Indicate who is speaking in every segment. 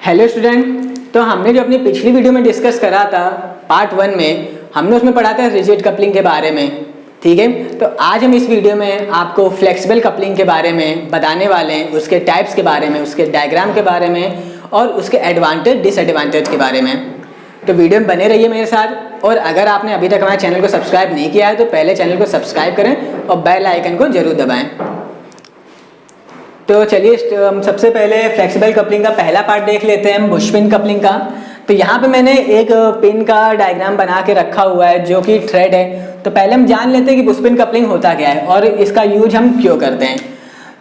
Speaker 1: Hello student, तो हमने जो अपनी पिछली वीडियो में डिस्कस करा था पार्ट 1 में, हमने उसमें पढ़ा था रिजिड कपलिंग के बारे में। ठीक है, तो आज हम इस वीडियो में आपको फ्लेक्सिबल कपलिंग के बारे में बताने वाले हैं, उसके टाइप्स के बारे में, उसके डायग्राम के बारे में और उसके एडवांटेज डिसएडवांटेज के बारे में। तो वीडियो में बने रहिए मेरे साथ। और अगर आपने अभी तक हमारे चैनल को सब्सक्राइब नहीं किया है तो पहले चैनल को सब्सक्राइब करें और बेल आइकन को जरूर दबाएं। तो चलिए हम सबसे पहले फ्लेक्सिबल कपलिंग का पहला पार्ट देख लेते हैं, बुश पिन कपलिंग का। तो यहाँ पे मैंने एक पिन का डायग्राम बना के रखा हुआ है जो कि थ्रेड है। तो पहले हम जान लेते हैं कि बुश पिन कपलिंग होता क्या है और इसका यूज हम क्यों करते हैं।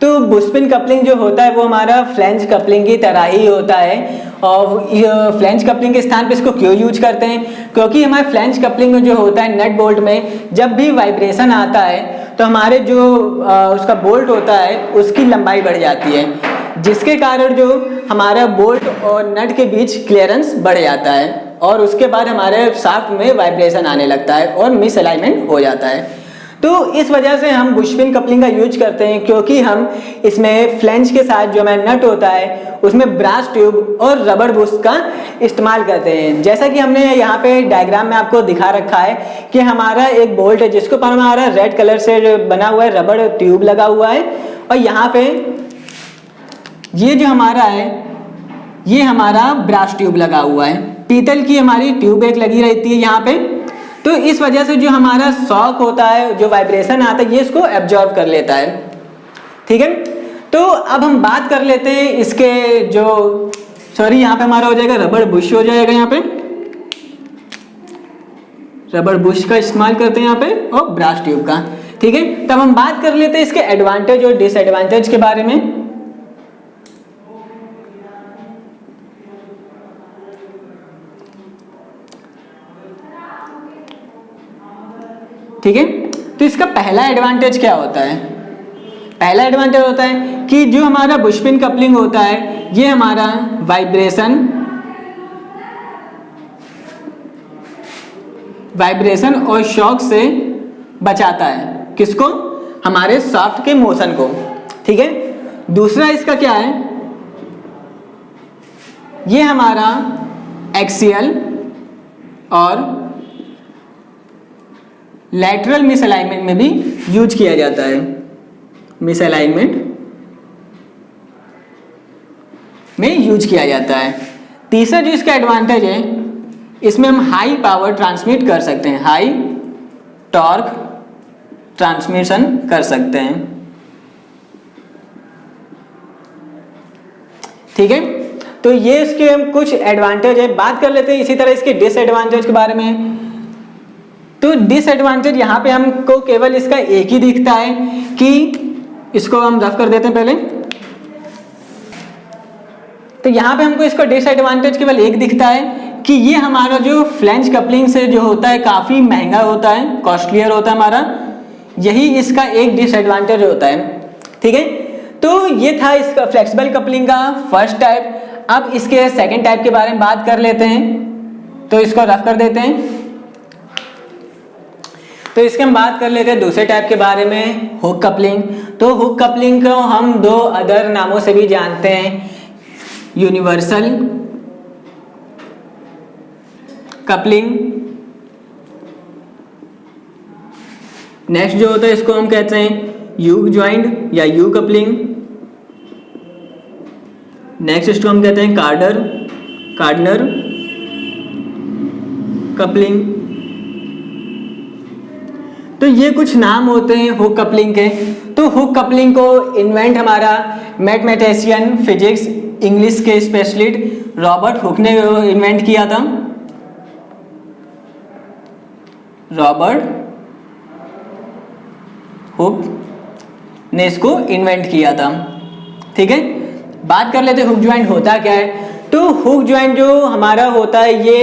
Speaker 1: तो बुश पिन कपलिंग जो होता है वो हमारा फ्लैंज कपलिंग की तरह ही होता है। और फ्लैंज कपलिंग के स्थान पे इसको क्यों यूज करते हैं, क्योंकि हमारे फ्लैंज कपलिंग में जो होता है नट बोल्ट में जब भी वाइब्रेशन आता है तो हमारे जो उसका बोल्ट होता है उसकी लंबाई बढ़ जाती है, जिसके कारण जो हमारा बोल्ट और नट के बीच क्लियरेंस बढ़ जाता है और उसके बाद हमारे शाफ्ट में वाइब्रेशन आने लगता है और मिस अलाइनमेंट हो जाता है। तो इस वजह से हम बुश पिन कपलिंग का यूज करते हैं, क्योंकि हम इसमें फ्लैंज के साथ जो हमारा नट होता है उसमें ब्रास ट्यूब और रबर बुश का इस्तेमाल करते हैं। जैसा कि हमने यहाँ पे डायग्राम में आपको दिखा रखा है कि हमारा एक बोल्ट है जिसको पर हमारा रेड कलर से बना हुआ है, रबर ट्यूब लगा हुआ है। और यहाँ पे ये जो हमारा है ये हमारा ब्रास ट्यूब लगा हुआ है, पीतल की हमारी ट्यूब एक लगी रहती है यहाँ पे। तो इस वजह से जो हमारा शॉक होता है, जो वाइब्रेशन आता है, ये इसको एब्जॉर्ब कर लेता है। ठीक है, तो अब हम बात कर लेते हैं इसके जो यहाँ पे हमारा हो जाएगा रबर बुश हो जाएगा। यहाँ पे रबर बुश का इस्तेमाल करते हैं यहाँ पे और ब्रास ट्यूब का। ठीक है, तब हम बात कर लेते हैं इसके एडवांटेज और डिसएडवांटेज के बारे में। ठीक है, तो इसका पहला एडवांटेज क्या होता है? पहला एडवांटेज होता है कि जो हमारा बुश पिन कपलिंग होता है ये हमारा वाइब्रेशन और शॉक से बचाता है। किसको? हमारे शाफ्ट के मोशन को। ठीक है, दूसरा इसका क्या है, ये हमारा एक्सियल और लैटरल मिसअलाइनमेंट में भी यूज किया जाता है। मिसअलाइनमेंट में यूज किया जाता है। तीसरा जो इसका एडवांटेज है, इसमें हम हाई पावर ट्रांसमिट कर सकते हैं, हाई टॉर्क ट्रांसमिशन कर सकते हैं। ठीक है, तो ये इसके कुछ एडवांटेज है। बात कर लेते हैं इसी तरह इसके डिसएडवांटेज के बारे में। तो डिसएडवांटेज यहाँ पे हमको केवल इसका एक ही दिखता है कि इसको हम रफ कर देते हैं पहले। तो यहाँ पे हमको इसका डिसएडवांटेज केवल एक दिखता है कि ये हमारा जो फ्लैंज कपलिंग से जो होता है काफ़ी महंगा होता है, कॉस्टलियर होता है हमारा। यही इसका एक डिसएडवांटेज होता है। ठीक है, तो ये था इसका फ्लेक्सिबल कपलिंग का फर्स्ट टाइप। अब इसके सेकेंड टाइप के बारे में बात कर लेते हैं। तो इसको रफ कर देते हैं। तो इसके हम बात कर लेते हैं दूसरे टाइप के बारे में, हुक कपलिंग। तो हुक कपलिंग को हम दो अदर नामों से भी जानते हैं, यूनिवर्सल कपलिंग। नेक्स्ट जो होता है इसको हम कहते हैं यू ज्वाइंट या यू कपलिंग। नेक्स्ट इसको हम कहते हैं कार्डनर कपलिंग। तो ये कुछ नाम होते हैं हुक कपलिंग के। तो हुक कपलिंग को इन्वेंट हमारा मैथमेटिशियन, फिजिक्स, इंग्लिश के स्पेशलिस्ट रॉबर्ट हुक ने इन्वेंट किया था। रॉबर्ट हुक ने इसको इन्वेंट किया था। ठीक है, बात कर लेते हैं हुक ज्वाइंट होता क्या है। तो हुक ज्वाइंट जो हमारा होता है ये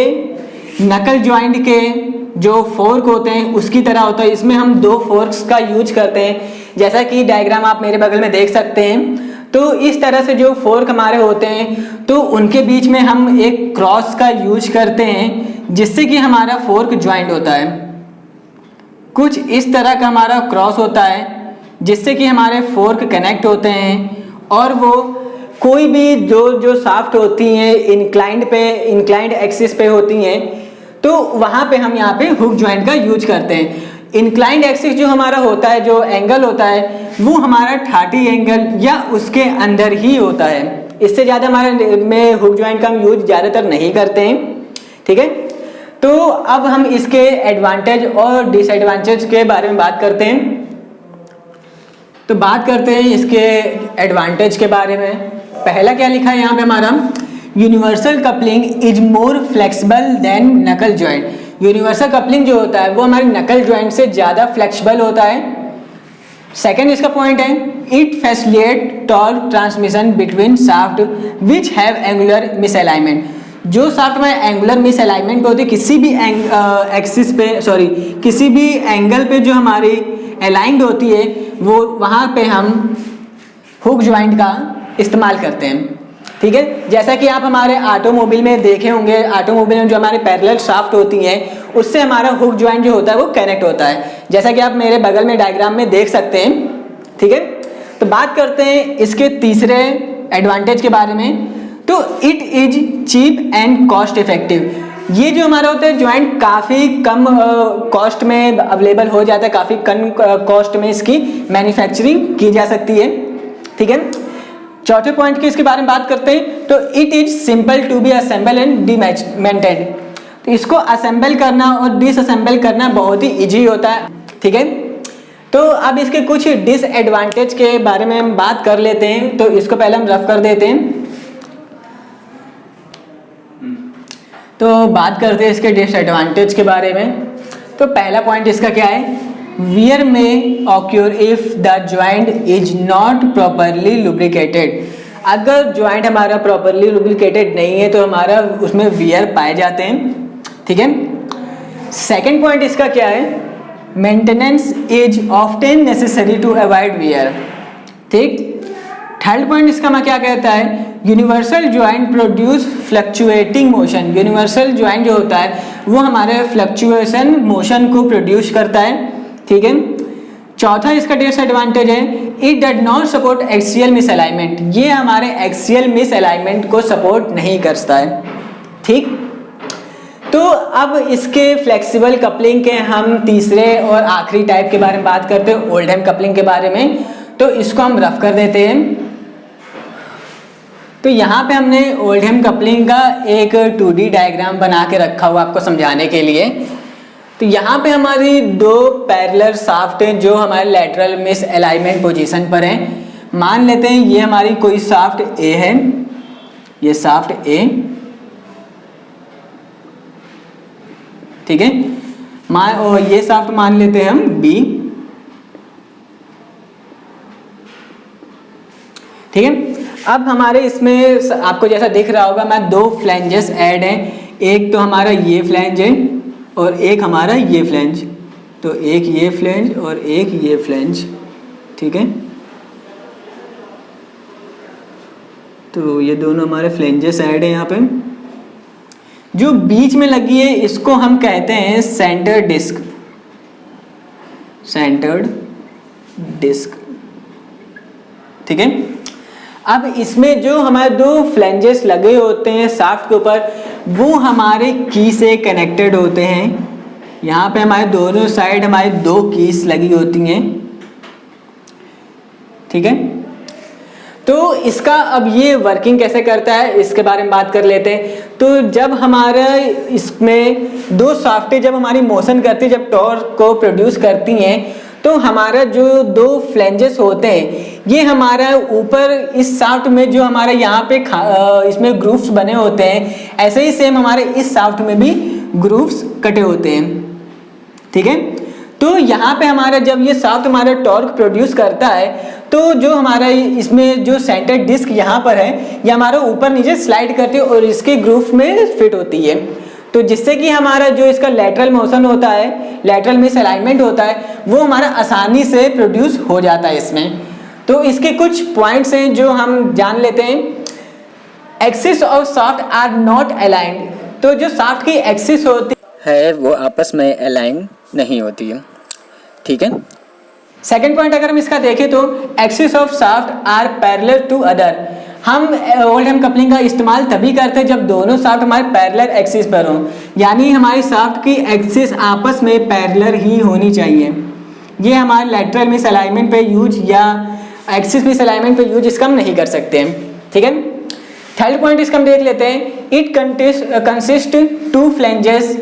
Speaker 1: नकल ज्वाइंट के जो फोर्क होते हैं उसकी तरह होता है। इसमें हम दो फोर्क्स का यूज करते हैं, जैसा कि डायग्राम आप मेरे बगल में देख सकते हैं। तो इस तरह से जो फोर्क हमारे होते हैं तो उनके बीच में हम एक क्रॉस का यूज करते हैं, जिससे कि हमारा फोर्क ज्वाइंट होता है। कुछ इस तरह का हमारा क्रॉस होता है जिससे कि हमारे फोर्क कनेक्ट होते हैं और वो कोई भी जो शाफ्ट होती हैं इंक्लाइंड एक्सिस पे होती हैं, तो वहाँ पे हम यहाँ पे हुक जॉइंट का यूज करते हैं। इंक्लाइंड एक्सिस जो हमारा होता है, जो एंगल होता है, वो हमारा 30 एंगल या उसके अंदर ही होता है। इससे ज़्यादा हमारे में हुक जॉइंट का हम यूज ज़्यादातर नहीं करते हैं, ठीक है। तो अब हम इसके एडवांटेज और डिसएडवांटेज के बारे में बात करते हैं। तो बात करते हैं इसके एडवांटेज के बारे में। पहला क्या लिखा है यहाँ पे हमारा, universal coupling is more flexible than knuckle joint. Universal coupling जो होता है वो हमारे नकल जॉइंट से ज़्यादा फ्लेक्सिबल होता है। सेकेंड इसका पॉइंट है, it facilitate torque transmission between shaft which have angular misalignment. जो शाफ्ट में एंगुलर मिसअलाइनमेंट पे होती है, किसी भी एक्सिस पे किसी भी एंगल पे जो हमारी अलाइंड होती है, वो वहाँ पे हम हुक जॉइंट का इस्तेमाल करते हैं, ठीक है। जैसा कि आप हमारे ऑटोमोबाइल में देखे होंगे, ऑटोमोबाइल में जो हमारे पैरेलल शाफ्ट होती हैं उससे हमारा हुक जॉइंट जो होता है वो कनेक्ट होता है, जैसा कि आप मेरे बगल में डायग्राम में देख सकते हैं, ठीक है। तो बात करते हैं इसके तीसरे एडवांटेज के बारे में। तो it is cheap and cost effective. ये जो हमारा होता है जॉइंट काफ़ी कम कॉस्ट में अवेलेबल हो जाता है, काफ़ी कम कॉस्ट में इसकी मैन्युफैक्चरिंग की जा सकती है, ठीक है। चौथे पॉइंट की इसके बारे में बात करते हैं। तो it is simple to be assemble and dismantled. तो इसको असेंबल करना और डिसअसेंबल करना बहुत ही इजी होता है, ठीक है। तो अब इसके कुछ डिसएडवांटेज के बारे में हम बात कर लेते हैं। तो इसको पहले हम रफ कर देते हैं। तो बात करते हैं इसके डिसएडवांटेज के बारे में। तो पहला पॉइंट इसका क्या है, वियर में occur if the joint is not properly lubricated. अगर ज्वाइंट हमारा प्रॉपरली लुब्रिकेटेड नहीं है तो हमारा उसमें वियर पाए जाते हैं, ठीक है। सेकेंड पॉइंट इसका क्या है, maintenance is often necessary to avoid wear, ठीक। थर्ड पॉइंट इसका मैं क्या कहता है, universal joint produce fluctuating motion. Universal joint जो होता है वो हमारे फ्लक्चुएशन मोशन को प्रोड्यूस करता है, ठीक है। चौथा इसका डिसएडवांटेज है, it does not support axial misalignment. ये हमारे एक्सियल मिसअलाइनमेंट को सपोर्ट नहीं करता है, ठीक। तो अब इसके फ्लेक्सिबल कपलिंग के हम तीसरे और आखिरी टाइप के बारे में बात करते हैं, ओल्डहम कपलिंग के बारे में। तो इसको हम रफ कर देते हैं। तो यहाँ पे हमने ओल्डहम कपलिंग का एक 2D डायग्राम बना के रखा हुआ आपको समझाने के लिए। तो यहाँ पे हमारी दो पैरेलल शाफ्ट हैं जो हमारे लैटरल मिस अलाइनमेंट पोजीशन पर हैं। मान लेते हैं ये हमारी कोई शाफ्ट ए है, ये शाफ्ट ए, ठीक है। और ये शाफ्ट मान लेते हैं हम बी, ठीक है। अब हमारे इसमें आपको जैसा दिख रहा होगा, मैं दो फ्लैंजेस ऐड हैं। एक तो हमारा ये फ्लैंज है और एक हमारा ये फ्लैंज। तो एक ये फ्लैंज और एक ये फ्लैंज, ठीक है। तो ये दोनों हमारे फ्लैंजेस ऐड हैं यहाँ पे। जो बीच में लगी है इसको हम कहते हैं सेंटर डिस्क, सेंटर्ड डिस्क, ठीक है। अब इसमें जो हमारे दो फ्लैंजेस लगे होते हैं शाफ्ट के ऊपर, वो हमारे की से कनेक्टेड होते हैं। यहाँ पे हमारे दोनों साइड हमारी दो कीस लगी होती हैं, ठीक है। तो इसका अब ये वर्किंग कैसे करता है इसके बारे में बात कर लेते हैं। तो जब हमारा इसमें दो शाफ्टें जब हमारी मोशन करती है, जब टॉर्क को प्रोड्यूस करती हैं, तो हमारा जो दो फ्लैंजेस होते हैं ये हमारा ऊपर इस शाफ्ट में जो हमारे यहाँ पे इसमें ग्रूव्स बने होते हैं, ऐसे ही सेम हमारे इस शाफ्ट में भी ग्रूव्स कटे होते हैं, ठीक है। तो यहाँ पे हमारा जब ये शाफ्ट हमारा टॉर्क प्रोड्यूस करता है तो जो हमारा इसमें जो सेंटर डिस्क यहाँ पर है ये हमारा ऊपर नीचे स्लाइड करती है और इसके ग्रूव में फिट होती है। तो जिससे कि हमारा जो इसका लैटरल मोशन होता है, लैटरल मिसअलाइनमेंट होता है, वो हमारा आसानी से प्रोड्यूस हो जाता है इसमें। तो इसके कुछ पॉइंट्स हैं जो हम जान लेते हैं। Axis of shaft are not aligned. तो जो शाफ्ट की एक्सिस होती है वो आपस में अलाइन नहीं होती है, ठीक है। सेकेंड पॉइंट अगर हम इसका देखें तो axis of shaft are parallel to other. हम ओल्ड हेम कपलिंग का इस्तेमाल तभी करते हैं जब दोनों शाफ्ट हमारे पैरेलल एक्सिस पर हों, यानी हमारी शाफ्ट की एक्सिस आपस में पैरेलल ही होनी चाहिए। ये हमारे लैटरल मिस अलाइनमेंट पे यूज या एक्सिस मिस अलाइनमेंट पे यूज इसका हम नहीं कर सकते हैं, ठीक है। थर्ड पॉइंट इसका हम देख लेते हैं। इट कंसिस्ट टू फ्लेंजेस,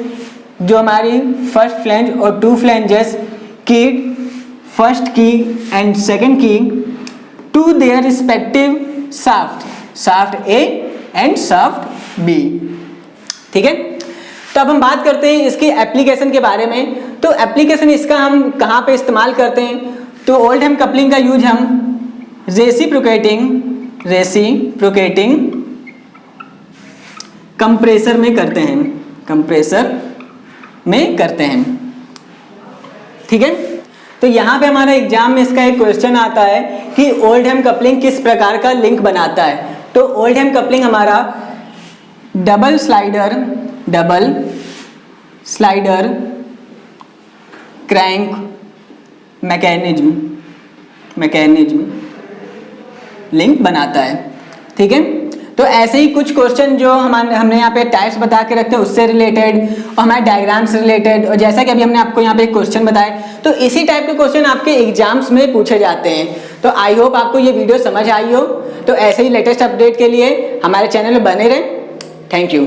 Speaker 1: जो हमारी फर्स्ट फ्लेंज और टू फ्लेंजेस की फर्स्ट की एंड सेकंड की to their respective shaft A and shaft B, ठीक है। तो अब हम बात करते हैं इसकी एप्लीकेशन के बारे में। तो एप्लीकेशन इसका हम कहाँ पे इस्तेमाल करते हैं, तो ओल्ड हेम कपलिंग का यूज हम रेसिप्रोकेटिंग कंप्रेसर में करते हैं, ठीक है। तो यहाँ पे हमारा एग्जाम में इसका एक क्वेश्चन आता है कि ओल्ड हेम कपलिंग किस प्रकार का लिंक बनाता है। तो ओल्ड हेम कपलिंग हमारा double slider crank mechanism link बनाता है, ठीक है। तो ऐसे ही कुछ क्वेश्चन जो हमने यहाँ पे टाइप्स बता के रखते हैं उससे रिलेटेड और हमारे डायग्राम से रिलेटेड, और जैसा कि अभी हमने आपको यहाँ पे एक क्वेश्चन बताया, तो इसी टाइप के क्वेश्चन आपके एग्जाम्स में पूछे जाते हैं। तो आई होप आपको ये वीडियो समझ आई हो। तो ऐसे ही लेटेस्ट अपडेट के लिए हमारे चैनल में बने रहें। Thank you.